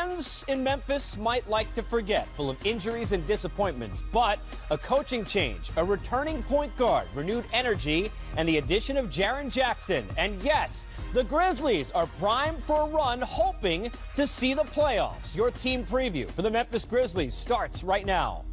Fans in Memphis might like to forget, full of injuries and disappointments, but a coaching change, a returning point guard, renewed energy, and the addition of Jaren Jackson. And yes, the Grizzlies are primed for a run, hoping to see the playoffs. Your team preview for the Memphis Grizzlies starts right now.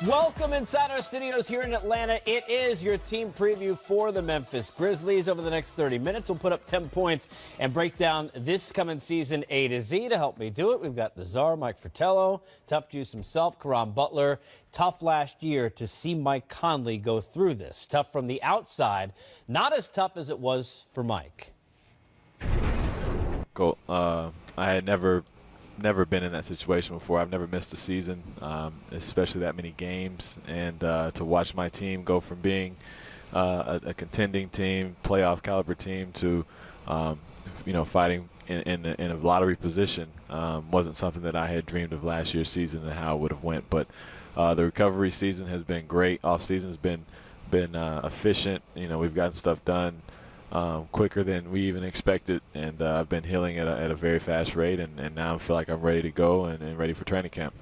Welcome inside our studios here in Atlanta. It is your team preview for the Memphis Grizzlies. Over the next 30 minutes, we'll put up 10 points and break down this coming season A to Z. To help me do it, we've got the czar, Mike Fratello, Tough Juice himself, Karan Butler. Tough last year to see Mike Conley go through this. Tough from the outside, not as tough as it was for Mike. I had never been in that situation before. I've never missed a season, especially that many games. And to watch my team go from being a contending team, playoff caliber team, to fighting in a lottery position wasn't something that I had dreamed of last year's season and how it would have went. But the recovery season has been great. Off season has been efficient. We've gotten stuff done quicker than we even expected, and I've been healing at a very fast rate, and now I feel like I'm ready to go and ready for training camp.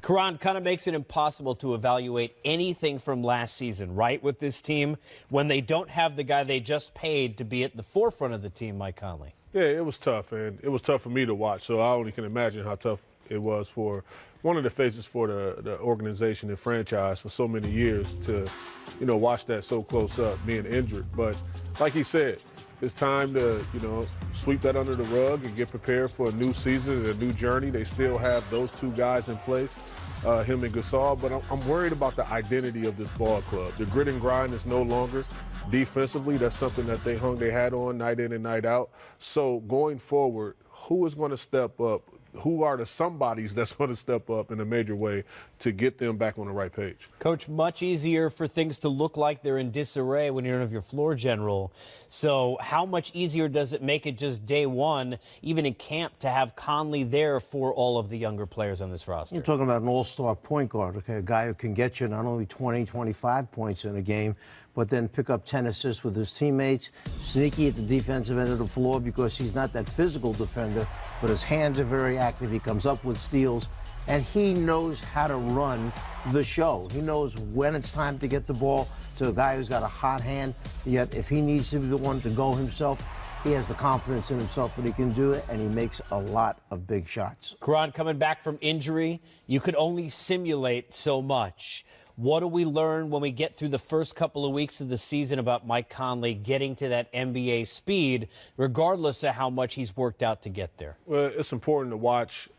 Karan, kind of makes it impossible to evaluate anything from last season, right, with this team when they don't have the guy they just paid to be at the forefront of the team, Mike Conley. Yeah, it was tough, and it was tough for me to watch, so I only can imagine how tough it was for one of the faces for the organization and franchise for so many years to, watch that so close up, being injured. But like he said, it's time to, sweep that under the rug and get prepared for a new season and a new journey. They still have those two guys in place, him and Gasol, but I'm worried about the identity of this ball club. The grit and grind is no longer defensively. That's something that they hung their hat on night in and night out. So going forward, who is going to step up? Who are the somebodies that's going to step up in a major way to get them back on the right page? Coach, much easier for things to look like they're in disarray when you don't have your floor general. So how much easier does it make it just day one, even in camp, to have Conley there for all of the younger players on this roster? You're talking about an all-star point guard, okay, a guy who can get you not only 20, 25 points in a game, but then pick up 10 assists with his teammates, sneaky at the defensive end of the floor because he's not that physical defender, but his hands are very active. He comes up with steals, and he knows how to run the show. He knows when it's time to get the ball to a guy who's got a hot hand, yet if he needs to be the one to go himself, he has the confidence in himself that he can do it, and he makes a lot of big shots. Karan, coming back from injury, you could only simulate so much. What do we learn when we get through the first couple of weeks of the season about Mike Conley getting to that NBA speed, regardless of how much he's worked out to get there? Well, it's important to watch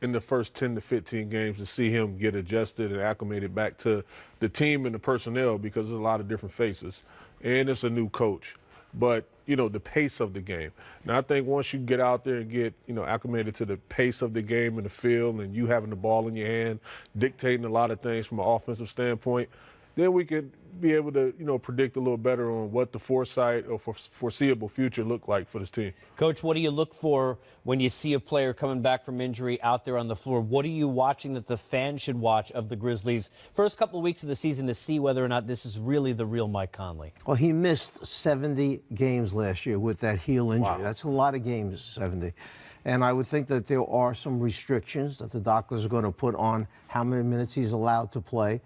in the first 10 to 15 games to see him get adjusted and acclimated back to the team and the personnel, because there's a lot of different faces, and it's a new coach. But, the pace of the game. Now, I think once you get out there and get, acclimated to the pace of the game and the field, and you having the ball in your hand, dictating a lot of things from an offensive standpoint, then we could be able to, predict a little better on what the foresight or foreseeable future look like for this team. Coach, what do you look for when you see a player coming back from injury out there on the floor? What are you watching that the fans should watch of the Grizzlies first couple of weeks of the season to see whether or not this is really the real Mike Conley? Well, he missed 70 games last year with that heel injury. Wow. That's a lot of games, 70. And I would think that there are some restrictions that the doctors are going to put on how many minutes he's allowed to play.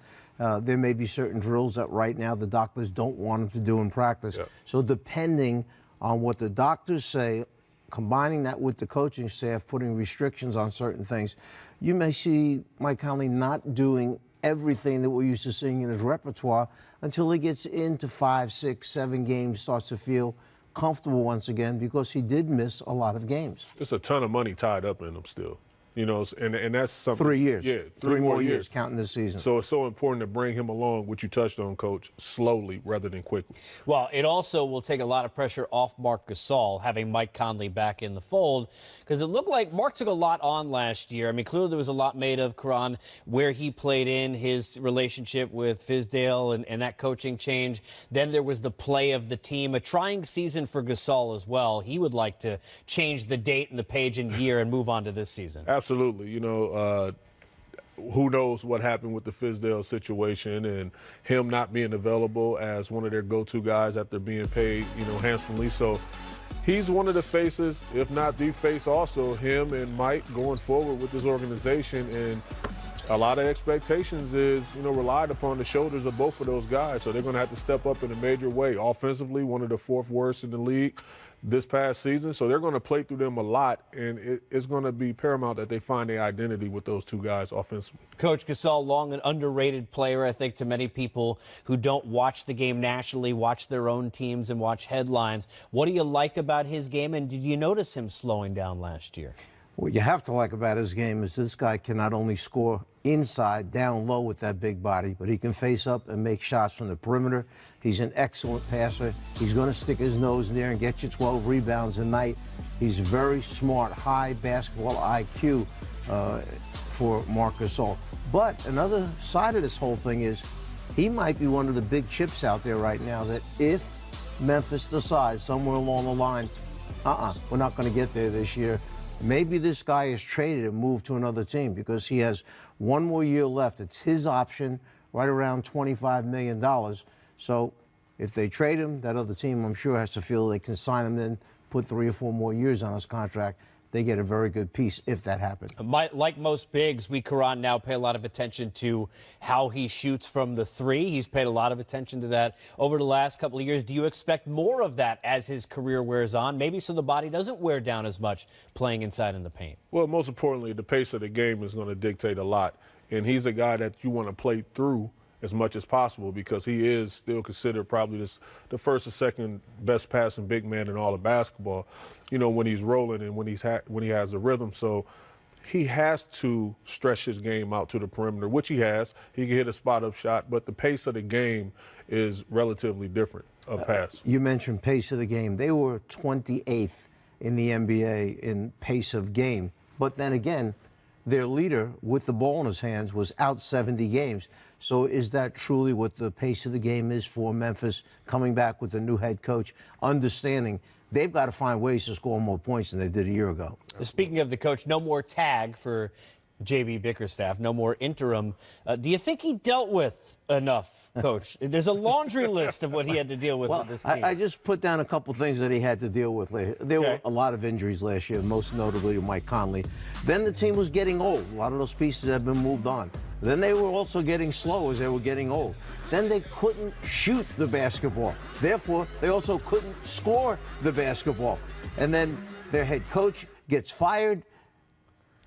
There may be certain drills that right now the doctors don't want him to do in practice. Yep. So depending on what the doctors say, combining that with the coaching staff, putting restrictions on certain things, you may see Mike Conley not doing everything that we're used to seeing in his repertoire until he gets into 5, 6, 7 games, starts to feel comfortable once again, because he did miss a lot of games. There's a ton of money tied up in him still. And that's something. 3 years. Yeah, three more years counting this season. So it's so important to bring him along, which you touched on, Coach, slowly rather than quickly. Well, it also will take a lot of pressure off Marc Gasol having Mike Conley back in the fold, because it looked like Mark took a lot on last year. I mean, clearly there was a lot made of, Karan, where he played in his relationship with Fizdale and that coaching change. Then there was the play of the team, a trying season for Gasol as well. He would like to change the date and the page and year and move on to this season. Absolutely. Absolutely. Who knows what happened with the Fizdale situation and him not being available as one of their go-to guys after being paid, handsomely. So he's one of the faces, if not the face also, him and Mike going forward with this organization. And a lot of expectations is, relied upon the shoulders of both of those guys. So they're going to have to step up in a major way. Offensively, one of the 4th worst in the league this past season. So they're going to play through them a lot, and it's going to be paramount that they find their identity with those two guys offensively. Coach Gasol, long an underrated player, I think, to many people who don't watch the game nationally, watch their own teams and watch headlines. What do you like about his game, and did you notice him slowing down last year? What you have to like about his game is this guy can not only score inside, down low with that big body, but he can face up and make shots from the perimeter. He's an excellent passer. He's going to stick his nose in there and get you 12 rebounds a night. He's very smart, high basketball IQ for Marc Gasol. But another side of this whole thing is he might be one of the big chips out there right now that if Memphis decides somewhere along the line, we're not going to get there this year, maybe this guy is traded and moved to another team because he has one more year left. It's his option, right around $25 million. So if they trade him, that other team, I'm sure, has to feel they can sign him in, put 3 or 4 more years on his contract. They get a very good piece if that happens. Like most bigs, we, Karan, now pay a lot of attention to how he shoots from the 3. He's paid a lot of attention to that over the last couple of years. Do you expect more of that as his career wears on? Maybe so the body doesn't wear down as much playing inside in the paint. Well, most importantly, the pace of the game is going to dictate a lot. And he's a guy that you want to play through as much as possible because he is still considered probably the first or second best passing big man in all of basketball, when he's rolling and when he has the rhythm. So he has to stretch his game out to the perimeter, which he has. He can hit a spot-up shot, but the pace of the game is relatively different of pass. You mentioned pace of the game. They were 28th in the NBA in pace of game. But then again, their leader with the ball in his hands was out 70 games. So is that truly what the pace of the game is for Memphis coming back with the new head coach, understanding they've got to find ways to score more points than they did a year ago? Speaking of the coach, no more tag for J.B. Bickerstaff, no more interim. Do you think he dealt with enough, Coach? There's a laundry list of what he had to deal with this team. I just put down a couple things that he had to deal with. There were a lot of injuries last year, most notably Mike Conley. Then the team was getting old. A lot of those pieces have been moved on. Then they were also getting slow as they were getting old. Then they couldn't shoot the basketball. Therefore, they also couldn't score the basketball. And then their head coach gets fired.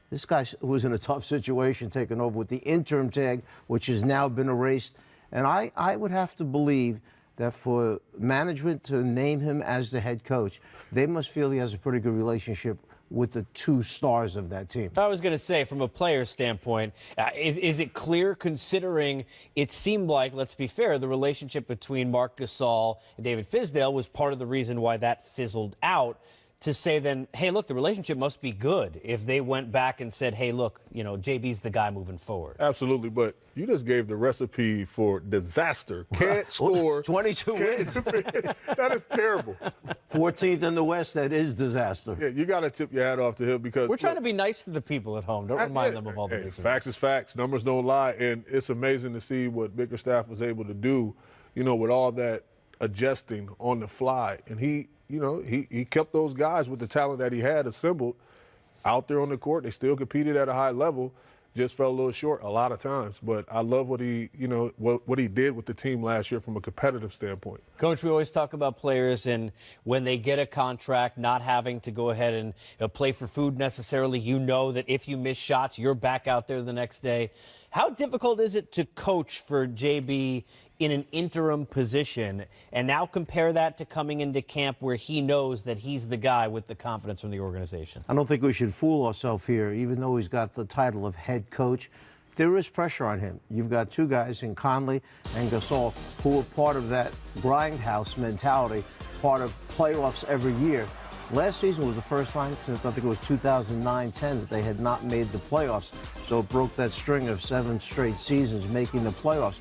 This guy was in a tough situation taking over with the interim tag, which has now been erased. And I would have to believe that for management to name him as the head coach, they must feel he has a pretty good relationship with the 2 stars of that team. I was going to say, from a player standpoint, is it clear, considering it seemed like, let's be fair, the relationship between Marc Gasol and David Fizdale was part of the reason why that fizzled out, to say then, hey, look, the relationship must be good if they went back and said, hey, look, JB's the guy moving forward. Absolutely, but you just gave the recipe for disaster. Can't score. 22 wins. That is terrible. 14th in the West, that is disaster. Yeah, you got to tip your hat off to him because we're trying to be nice to the people at home. Don't remind them of all the misery. Facts is facts. Numbers don't lie, and it's amazing to see what Bickerstaff was able to do, with all that adjusting on the fly. And he kept those guys with the talent that he had assembled out there on the court. They still competed at a high level, just fell a little short a lot of times. But I love what he, what he did with the team last year from a competitive standpoint. Coach, we always talk about players and when they get a contract, not having to go ahead and play for food necessarily. That if you miss shots, you're back out there the next day. How difficult is it to coach for JB in an interim position, and now compare that to coming into camp where he knows that he's the guy with the confidence from the organization? I don't think we should fool ourselves here. Even though he's got the title of head coach, there is pressure on him. You've got 2 guys in Conley and Gasol who are part of that grindhouse mentality, part of playoffs every year. Last season was the first time since I think it was 2009-10 that they had not made the playoffs. So it broke that string of 7 straight seasons making the playoffs.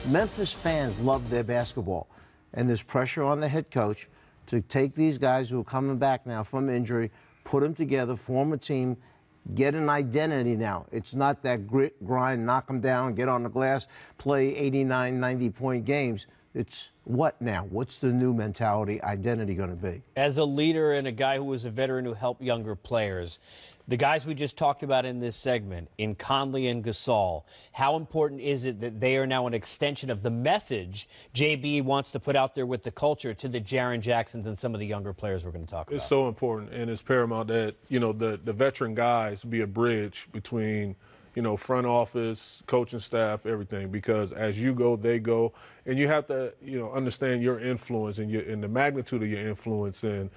Memphis fans love their basketball, and there's pressure on the head coach to take these guys who are coming back now from injury, put them together, form a team, get an identity now. It's not that grit, grind, knock them down, get on the glass, play 89, 90-point games. It's what now? What's the new mentality, identity going to be? As a leader and a guy who was a veteran who helped younger players, the guys we just talked about in this segment, in Conley and Gasol, how important is it that they are now an extension of the message JB wants to put out there with the culture to the Jaren Jacksons and some of the younger players we're going to talk about? It's so important, and it's paramount that, the veteran guys be a bridge between, front office, coaching staff, everything, because as you go, they go, and you have to, understand your influence and the magnitude of your influence. And,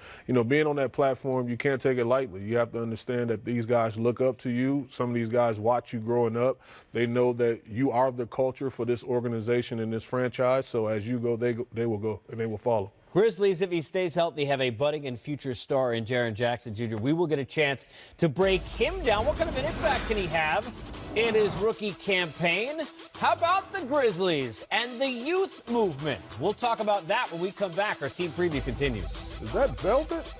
being on that platform, you can't take it lightly. You have to understand that these guys look up to you. Some of these guys watch you growing up. They know that you are the culture for this organization and this franchise. So as you go, they will go, and they will follow. Grizzlies, if he stays healthy, have a budding and future star in Jaren Jackson Jr. We will get a chance to break him down. What kind of an impact can he have in his rookie campaign? How about the Grizzlies and the youth movement? We'll talk about that when we come back. Our team preview continues. Is that velvet?